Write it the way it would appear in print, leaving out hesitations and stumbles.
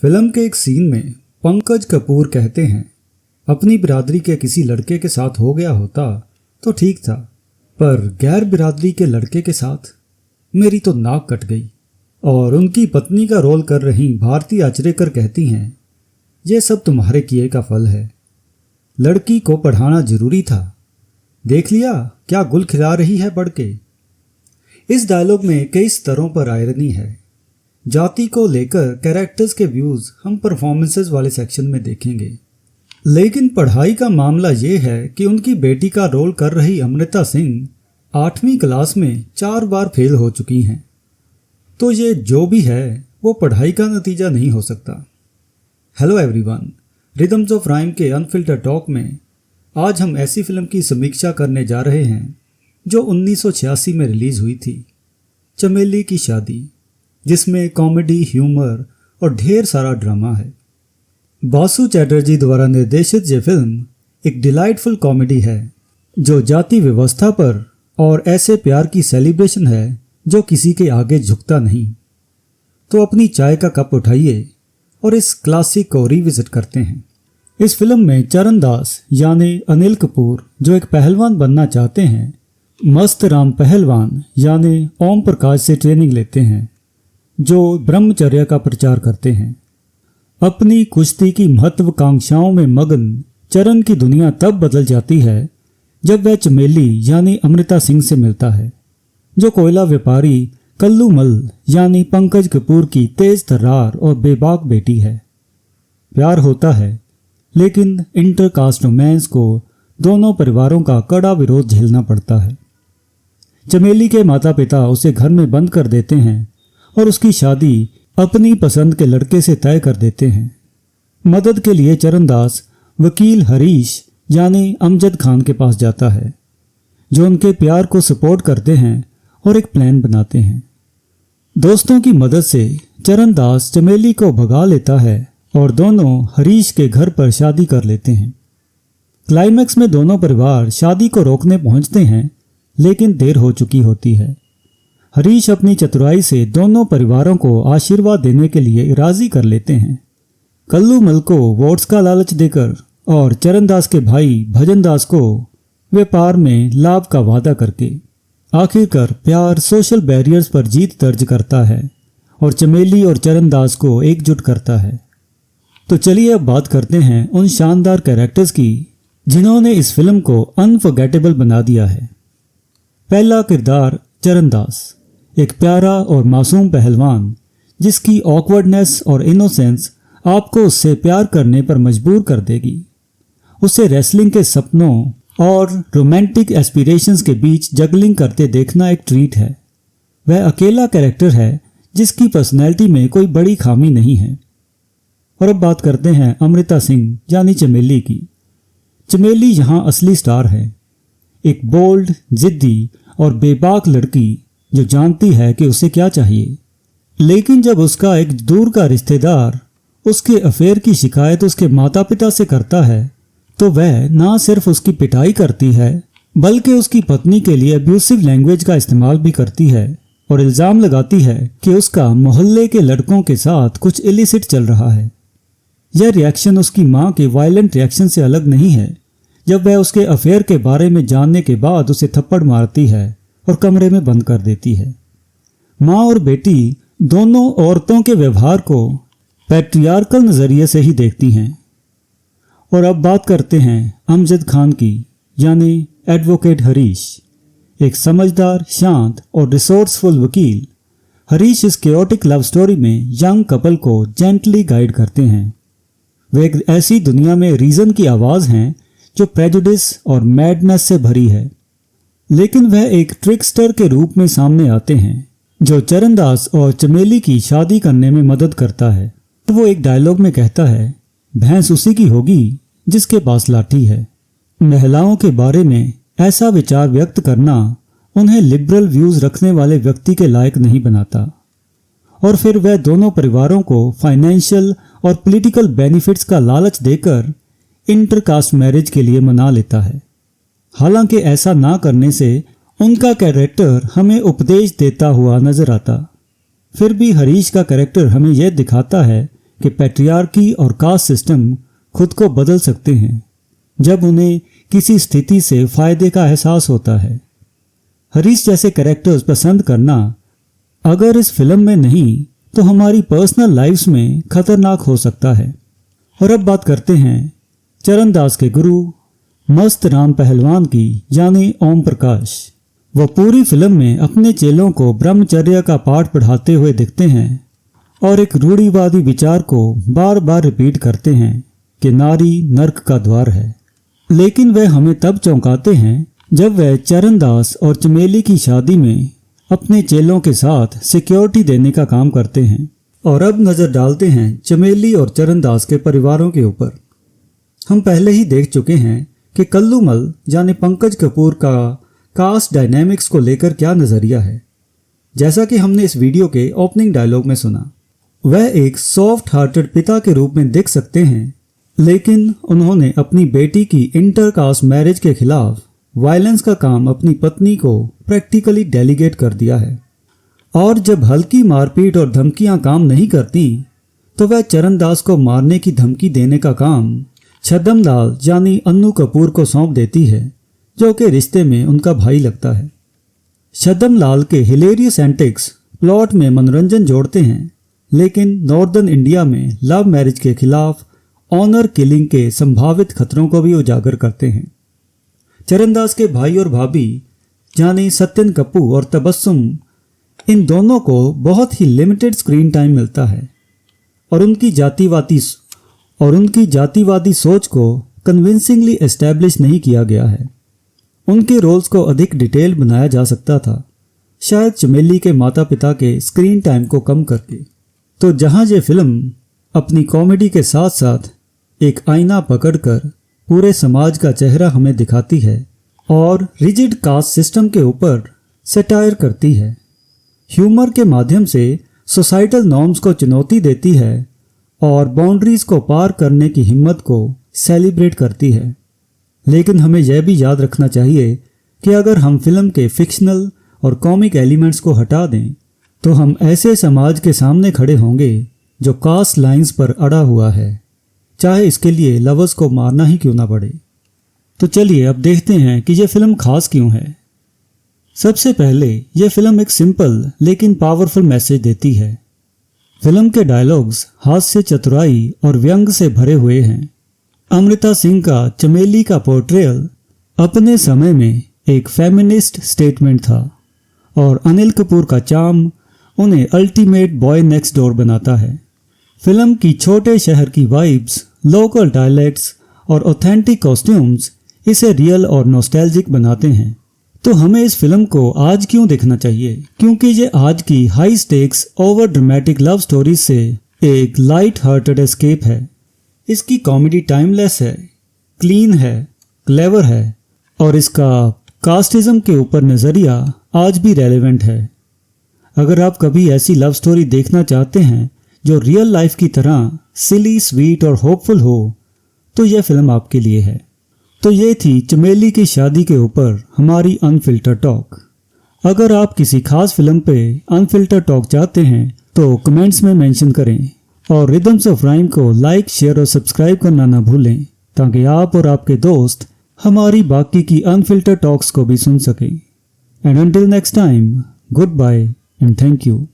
Film के एक scene में पंकज कपूर कहते हैं, अपनी बिरादरी के किसी लड़के के साथ हो गया होता तो ठीक था, पर गैर बिरादरी के लड़के के साथ मेरी तो नाक कट गई। और उनकी पत्नी का रोल कर रही भारती आचरेकर कहती हैं, ये सब तुम्हारे किए का फल है। लड़की को पढ़ाना जरूरी था, देख लिया क्या गुल खिला रही है बढ़ के। इस डायलॉग में कई स्तरों पर आयरनी है। जाति को लेकर कैरेक्टर्स के व्यूज हम परफॉर्मेंसेस वाले सेक्शन में देखेंगे, लेकिन पढ़ाई का मामला ये है कि उनकी बेटी का रोल कर रही अमृता सिंह 8वीं क्लास में 4 बार फेल हो चुकी हैं। तो ये जो भी है वो पढ़ाई का नतीजा नहीं हो सकता। Hello everyone, rhythms of rhyme के अनफिल्टर्ड टॉक में आज हम ऐसी फिल्म की समीक्षा करने जा रहे हैं जो 1986 में रिलीज हुई थी, चमेली की शादी, जिसमें कॉमेडी, ह्यूमर और ढेर सारा ड्रामा है। बासु चैटर्जी द्वारा निर्देशित ये फिल्म एक डिलाइटफुल कॉमेडी है जो जाति व्यवस्था पर और ऐसे प्यार की सेलिब्रेशन है जो किसी के आगे झुकता नहीं। तो अपनी चाय का कप उठाइए और इस क्लासिक को रिविजिट करते हैं। इस फिल्म में चरण दास यानी अनिल कपूर जो एक पहलवान बनना चाहते हैं, मस्त राम पहलवान यानी ओम प्रकाश से ट्रेनिंग लेते हैं जो ब्रह्मचर्य का प्रचार करते हैं। अपनी कुश्ती की महत्वाकांक्षाओं में मगन चरण की दुनिया तब बदल जाती है जब वह चमेली यानी अमृता सिंह से मिलता है, जो कोयला व्यापारी कल्लू मल यानी पंकज कपूर की तेज तर्रार और बेबाक बेटी है। प्यार होता है, लेकिन इंटरकास्ट रोमांस को दोनों परिवारों का कड़ा विरोध झेलना पड़ता है। चमेली के माता पिता उसे घर में बंद कर देते हैं और उसकी शादी अपनी पसंद के लड़के से तय कर देते हैं। मदद के लिए चरणदास वकील हरीश यानी अमजद खान के पास जाता है, जो उनके प्यार को सपोर्ट करते हैं और एक प्लान बनाते हैं। दोस्तों की मदद से चरणदास चमेली को भगा लेता है और दोनों हरीश के घर पर शादी कर लेते हैं। क्लाइमैक्स में दोनों परिवार शादी को रोकने पहुंचते हैं, लेकिन देर हो चुकी होती है। हरीश अपनी चतुराई से दोनों परिवारों को आशीर्वाद देने के लिए राजी कर लेते हैं। कल्लू मल को वोट्स का लालच देकर और चरणदास के भाई भजनदास को व्यापार में लाभ का वादा करके आखिरकार प्यार सोशल बैरियर्स पर जीत दर्ज करता है और चमेली और चरणदास को एकजुट करता है। तो चलिए अब बात करते हैं उन शानदार कैरेक्टर्स की जिन्होंने इस फिल्म को अनफॉरगेटेबल बना दिया है। पहला किरदार चरणदास, एक प्यारा और मासूम पहलवान जिसकी ऑकवर्डनेस और इनोसेंस आपको उससे प्यार करने पर मजबूर कर देगी। उसे रेसलिंग के सपनों और रोमांटिक एस्पिरेशंस के बीच जगलिंग करते देखना एक ट्रीट है। वह अकेला कैरेक्टर है जिसकी पर्सनैलिटी में कोई बड़ी खामी नहीं है। और अब बात करते हैं अमृता सिंह यानी चमेली की। चमेली यहाँ असली स्टार है, एक बोल्ड, जिद्दी और बेबाक लड़की जो जानती है कि उसे क्या चाहिए। लेकिन जब उसका एक दूर का रिश्तेदार उसके अफेयर की शिकायत उसके माता पिता से करता है, तो वह ना सिर्फ उसकी पिटाई करती है बल्कि उसकी पत्नी के लिए अब्यूसिव लैंग्वेज का इस्तेमाल भी करती है और इल्ज़ाम लगाती है कि उसका मोहल्ले के लड़कों के साथ कुछ इलिसिट चल रहा है। यह रिएक्शन उसकी माँ के वायलेंट रिएक्शन से अलग नहीं है, जब वह उसके अफेयर के बारे में जानने के बाद उसे थप्पड़ मारती है और कमरे में बंद कर देती है। माँ और बेटी दोनों औरतों के व्यवहार को पैट्रियार्कल नज़रिए से ही देखती हैं। और अब बात करते हैं अमजद खान की यानी एडवोकेट हरीश, एक समझदार, शांत और रिसोर्सफुल वकील। हरीश इस केओटिक लव स्टोरी में यंग कपल को जेंटली गाइड करते हैं। वे एक ऐसी दुनिया में रीजन की आवाज़ हैं जो प्रेजुडिस और मैडनेस से भरी है, लेकिन वह एक ट्रिकस्टर के रूप में सामने आते हैं जो चरणदास और चमेली की शादी करने में मदद करता है। तो वो एक डायलॉग में कहता है, भैंस उसी की होगी जिसके पास लाठी है। महिलाओं के बारे में ऐसा विचार व्यक्त करना उन्हें लिबरल व्यूज रखने वाले व्यक्ति के लायक नहीं बनाता। और फिर वह दोनों परिवारों को फाइनेंशियल और पॉलिटिकल बेनिफिट्स का लालच देकर इंटरकास्ट मैरिज के लिए मना लेता है। हालांकि ऐसा ना करने से उनका कैरेक्टर हमें उपदेश देता हुआ नजर आता। फिर भी हरीश का कैरेक्टर हमें यह दिखाता है कि पैट्रियार्की और कास्ट सिस्टम खुद को बदल सकते हैं जब उन्हें किसी स्थिति से फायदे का एहसास होता है। हरीश जैसे कैरेक्टर्स पसंद करना अगर इस फिल्म में नहीं तो हमारी पर्सनल लाइफ्स में खतरनाक हो सकता है। और अब बात करते हैं चरण दास के गुरु मस्त राम पहलवान की, यानी ओम प्रकाश। वो पूरी फिल्म में अपने चेलों को ब्रह्मचर्य का पाठ पढ़ाते हुए दिखते हैं और एक रूढ़िवादी विचार को बार बार रिपीट करते हैं कि नारी नर्क का द्वार है। लेकिन वह हमें तब चौंकाते हैं जब वह चरण दास और चमेली की शादी में अपने चेलों के साथ सिक्योरिटी देने का काम करते हैं। और अब नजर डालते हैं चमेली और चरण दास के परिवारों के ऊपर। हम पहले ही देख चुके हैं कि कल्लूमल यानी पंकज कपूर का कास्ट डायनेमिक्स को लेकर क्या नजरिया है। जैसा कि हमने इस वीडियो के ओपनिंग डायलॉग में सुना, वह एक सॉफ्ट हार्टेड पिता के रूप में दिख सकते हैं, लेकिन उन्होंने अपनी बेटी की इंटरकास्ट मैरिज के खिलाफ वायलेंस का काम अपनी पत्नी को प्रैक्टिकली डेलीगेट कर दिया है। और जब हल्की मारपीट और धमकियां काम नहीं करती तो वह चरण दास को मारने की धमकी देने का काम छद्म लाल यानी अन्नू कपूर को सौंप देती है, जो कि रिश्ते में उनका भाई लगता है। छद्म लाल के हिलेरियस एंटिक्स प्लॉट में मनोरंजन जोड़ते हैं, लेकिन नॉर्दर्न इंडिया में लव मैरिज के खिलाफ ऑनर किलिंग के संभावित खतरों को भी उजागर करते हैं। चरणदास के भाई और भाभी यानी सत्यन कपूर और तबस्सुम, इन दोनों को बहुत ही लिमिटेड स्क्रीन टाइम मिलता है और उनकी जातिवादी सोच को कन्विंसिंगली एस्टैब्लिश नहीं किया गया है। उनके रोल्स को अधिक डिटेल बनाया जा सकता था, शायद चमेली के माता पिता के स्क्रीन टाइम को कम करके। तो जहां ये फिल्म अपनी कॉमेडी के साथ साथ एक आईना पकड़कर पूरे समाज का चेहरा हमें दिखाती है और रिजिड कास्ट सिस्टम के ऊपर सटायर करती है, ह्यूमर के माध्यम से सोसाइटल नॉर्म्स को चुनौती देती है और बाउंड्रीज को पार करने की हिम्मत को सेलिब्रेट करती है। लेकिन हमें यह भी याद रखना चाहिए कि अगर हम फिल्म के फिक्शनल और कॉमिक एलिमेंट्स को हटा दें तो हम ऐसे समाज के सामने खड़े होंगे जो कास्ट लाइंस पर अड़ा हुआ है, चाहे इसके लिए लवर्स को मारना ही क्यों ना पड़े। तो चलिए अब देखते हैं कि यह फिल्म खास क्यों है। सबसे पहले यह फिल्म एक सिंपल लेकिन पावरफुल मैसेज देती है। फिल्म के डायलॉग्स हास्य, चतुराई और व्यंग से भरे हुए हैं। अमृता सिंह का चमेली का पोर्ट्रेयल अपने समय में एक फेमिनिस्ट स्टेटमेंट था और अनिल कपूर का चार्म उन्हें अल्टीमेट बॉय नेक्स्ट डोर बनाता है। फिल्म की छोटे शहर की वाइब्स, लोकल डायलेक्ट्स और ऑथेंटिक कॉस्ट्यूम्स इसे रियल और नॉस्टैल्जिक बनाते हैं। तो हमें इस फिल्म को आज क्यों देखना चाहिए? क्योंकि ये आज की high stakes over dramatic love story से एक लाइट हार्टेड एस्केप है। इसकी कॉमेडी टाइमलेस है, क्लीन है, क्लेवर है और इसका कास्टिज्म के ऊपर नज़रिया आज भी रेलेवेंट है। अगर आप कभी ऐसी लव स्टोरी देखना चाहते हैं जो रियल लाइफ की तरह सिली, स्वीट और होपफुल हो, तो यह फिल्म आपके लिए है। तो ये थी चमेली की शादी के ऊपर हमारी अनफिल्टर टॉक। अगर आप किसी खास फिल्म पे अनफिल्टर टॉक चाहते हैं तो कमेंट्स में मेंशन करें और रिदम्स ऑफ राइम को लाइक, शेयर और सब्सक्राइब करना ना भूलें, ताकि आप और आपके दोस्त हमारी बाकी की अनफिल्टर टॉक्स को भी सुन सकें। And until next time, good bye and thank you.